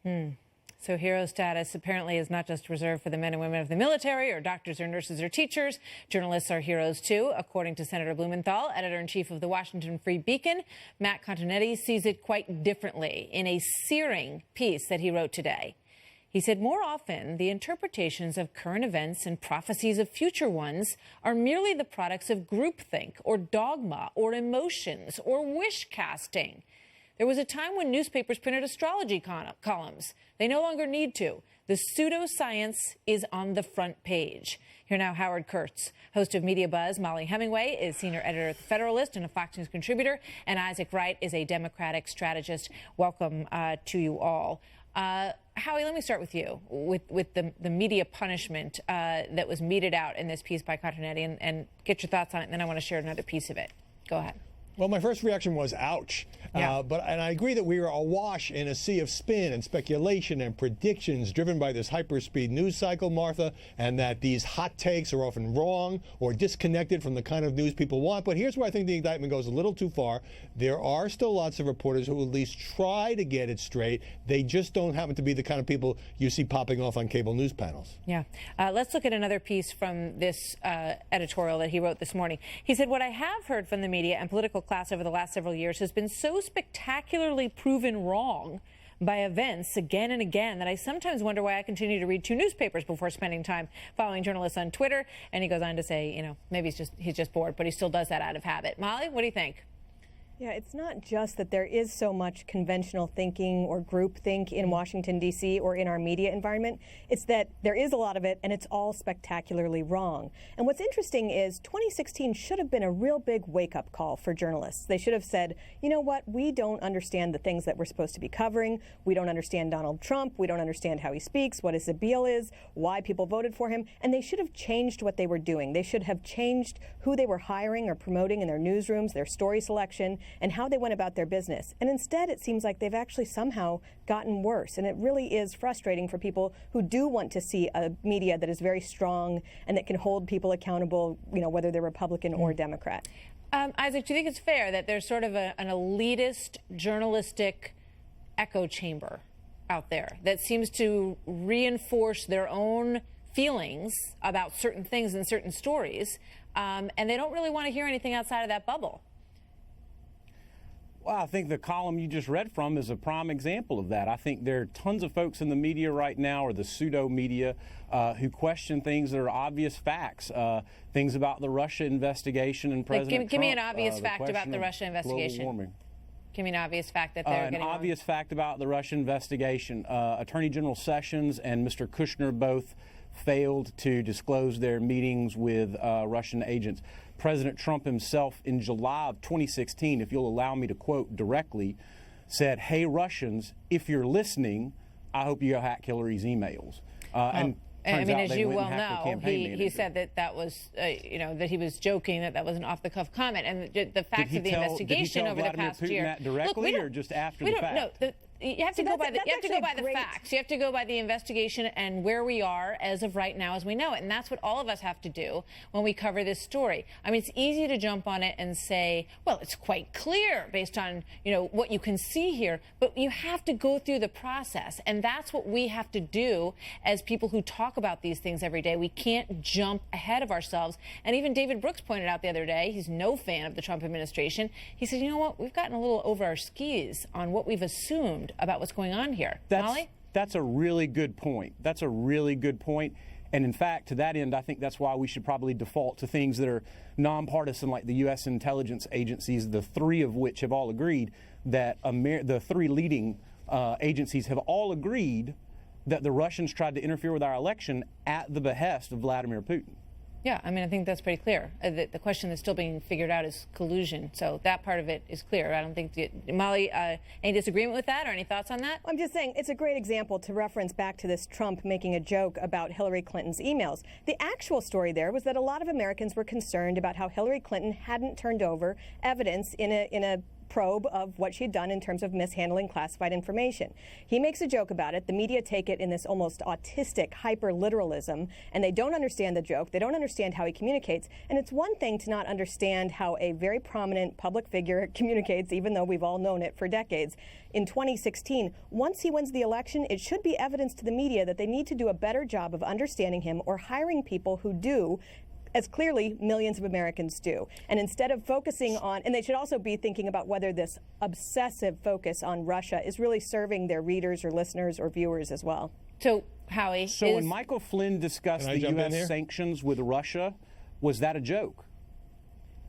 So hero status apparently is not just reserved for the men and women of the military or doctors or nurses or teachers. Journalists are heroes, too, according to Senator Blumenthal, editor-in-chief of the Washington Free Beacon. Matt Continetti sees it quite differently in a searing piece that he wrote today. He said more often the interpretations of current events and prophecies of future ones are merely the products of groupthink or dogma or emotions or wish casting. There was a time when newspapers printed astrology columns. They no longer need to. The pseudoscience is on the front page. Here now, Howard Kurtz, host of Media Buzz. Molly Hemingway is senior editor at The Federalist and a Fox News contributor. And Isaac Wright is a Democratic strategist. Welcome to you all. Howie, let me start with you, with the media punishment that was meted out in this piece by Continetti, and get your thoughts on it, and then I want to share another piece of it. Go ahead. Well, my first reaction was, ouch. Yeah. And I agree that we are awash in a sea of spin and speculation and predictions driven by this hyperspeed news cycle, Martha, and that these hot takes are often wrong or disconnected from the kind of news people want. But here's where I think the indictment goes a little too far. There are still lots of reporters who at least try to get it straight. They just don't happen to be the kind of people you see popping off on cable news panels. Yeah. Let's look at another piece from this editorial that he wrote this morning. He said, what I have heard from the media and political class over the last several years has been so spectacularly proven wrong by events again and again that I sometimes wonder why I continue to read two newspapers before spending time following journalists on Twitter. And he goes on to say, you know, maybe he's just bored, but he still does that out of habit. Molly, what do you think? Yeah, it's not just that there is so much conventional thinking or groupthink in Washington, D.C. or in our media environment. It's that there is a lot of it, and it's all spectacularly wrong. And what's interesting is 2016 should have been a real big wake-up call for journalists. They should have said, you know what, we don't understand the things that we're supposed to be covering. We don't understand Donald Trump. We don't understand how he speaks, what his appeal is, why people voted for him. And they should have changed what they were doing. They should have changed who they were hiring or promoting in their newsrooms, their story selection, and how they went about their business. And instead, it seems like they've actually somehow gotten worse. And it really is frustrating for people who do want to see a media that is very strong and that can hold people accountable, you know, whether they're Republican or Democrat. Isaac, do you think it's fair that there's sort of an elitist journalistic echo chamber out there that seems to reinforce their own feelings about certain things and certain stories, and they don't really want to hear anything outside of that bubble? Well, I think the column you just read from is a prime example of that. I think there are tons of folks in the media right now, or the pseudo-media, who question things that are obvious facts, things about the Russia investigation and President Trump. Give me an obvious fact about the Russia investigation. Give me an obvious fact that they're getting An obvious fact about the Russia investigation. Attorney General Sessions and Mr. Kushner both failed to disclose their meetings with Russian agents. President Trump himself in July of 2016, if you'll allow me to quote directly, said, "Hey, Russians, if you're listening, I hope you go hack Hillary's emails." And I mean, as you well know, he said that was, that he was joking, that was an off-the-cuff comment. And the facts of the investigation over the past year. That directly, or just after the fact? No, you have to go by the facts. You have to go by the investigation and where we are as of right now as we know it. And that's what all of us have to do when we cover this story. I mean, it's easy to jump on it and say, well, it's quite clear based on, what you can see here. But you have to go through the process. And that's what we have to do as people who talk about these things every day. We can't jump ahead of ourselves. And even David Brooks pointed out the other day, he's no fan of the Trump administration. He said, you know what, we've gotten a little over our skis on what we've assumed about what's going on here. Molly? That's a really good point. That's a really good point. And in fact, to that end, I think that's why we should probably default to things that are nonpartisan, like the U.S. intelligence agencies, the three of which have all agreed that the three leading agencies have all agreed that the Russians tried to interfere with our election at the behest of Vladimir Putin. Yeah, I mean, I think that's pretty clear. The question that's still being figured out is collusion. So that part of it is clear. I don't think, Molly, any disagreement with that or any thoughts on that? I'm just saying it's a great example to reference back to this Trump making a joke about Hillary Clinton's emails. The actual story there was that a lot of Americans were concerned about how Hillary Clinton hadn't turned over evidence in a probe of what she had done in terms of mishandling classified information. He makes a joke about it. The media take it in this almost autistic hyper-literalism, and they don't understand the joke. They don't understand how he communicates. And it's one thing to not understand how a very prominent public figure communicates, even though we've all known it for decades. In 2016, once he wins the election, it should be evidence to the media that they need to do a better job of understanding him or hiring people who do, as clearly millions of Americans do. And instead of focusing on, and they should also be thinking about whether this obsessive focus on Russia is really serving their readers or listeners or viewers as well. So, Howie. So when Michael Flynn discussed the U.S. sanctions with Russia, was that a joke?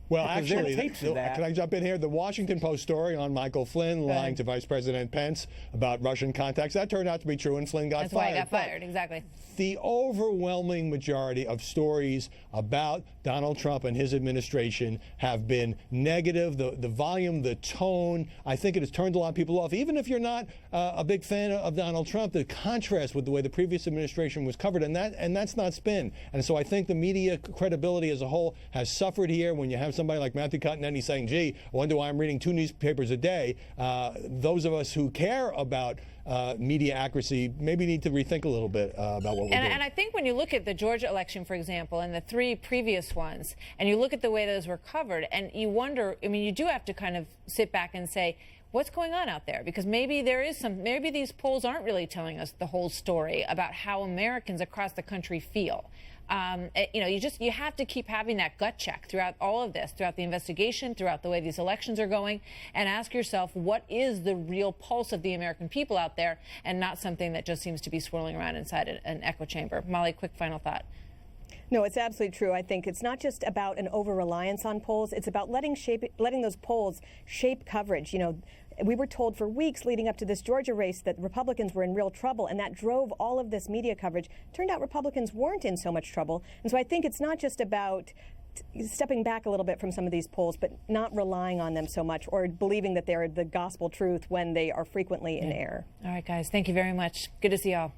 Well, Because there are actually, tapes of that. can I jump in here? The Washington Post story on Michael Flynn lying to Vice President Pence about Russian contacts, that turned out to be true, and Flynn got That's fired. why he got fired, exactly. The overwhelming majority of stories about Donald Trump and his administration have been negative. The volume, the tone, I think it has turned a lot of people off. Even if you're not a big fan of Donald Trump, the contrast with the way the previous administration was covered, and that's not spin. And so I think the media credibility as a whole has suffered here. When you have somebody like Matthew Continetti saying, gee, I wonder why I'm reading 2 newspapers a day, those of us who care about media accuracy maybe need to rethink a little bit about what we're doing. And I think when you look at the Georgia election, for example, and the 3 previous ones, and you look at the way those were covered, and you wonder, I mean, you do have to kind of sit back and say, what's going on out there? Because maybe maybe these polls aren't really telling us the whole story about how Americans across the country feel. You have to keep having that gut check throughout all of this, throughout the investigation, throughout the way these elections are going, and ask yourself, what is the real pulse of the American people out there, and not something that just seems to be swirling around inside an echo chamber. Molly, quick final thought. No, it's absolutely true. I think it's not just about an over-reliance on polls. It's about letting those polls shape coverage. You know, we were told for weeks leading up to this Georgia race that Republicans were in real trouble, and that drove all of this media coverage. Turned out Republicans weren't in so much trouble. And so I think it's not just about stepping back a little bit from some of these polls, but not relying on them so much or believing that they're the gospel truth when they are frequently in error. All right, guys, thank you very much. Good to see y'all.